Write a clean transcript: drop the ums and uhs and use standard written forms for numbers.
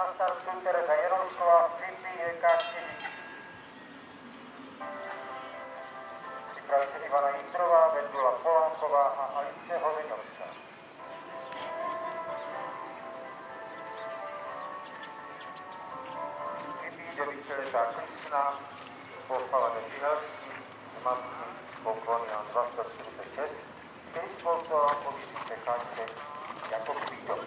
Na startu Tereza Jaroslava, vypije Kačevič. Připraví se Ivana Jindrová, Vendula Polánková a Alice Hovinovská. Vypíjí devítčeletá Krisna, Pochvala Nežihelský, Zmatky, Poklon Jan 246, který spolcoval po vyšší Kaček jako Kvídov.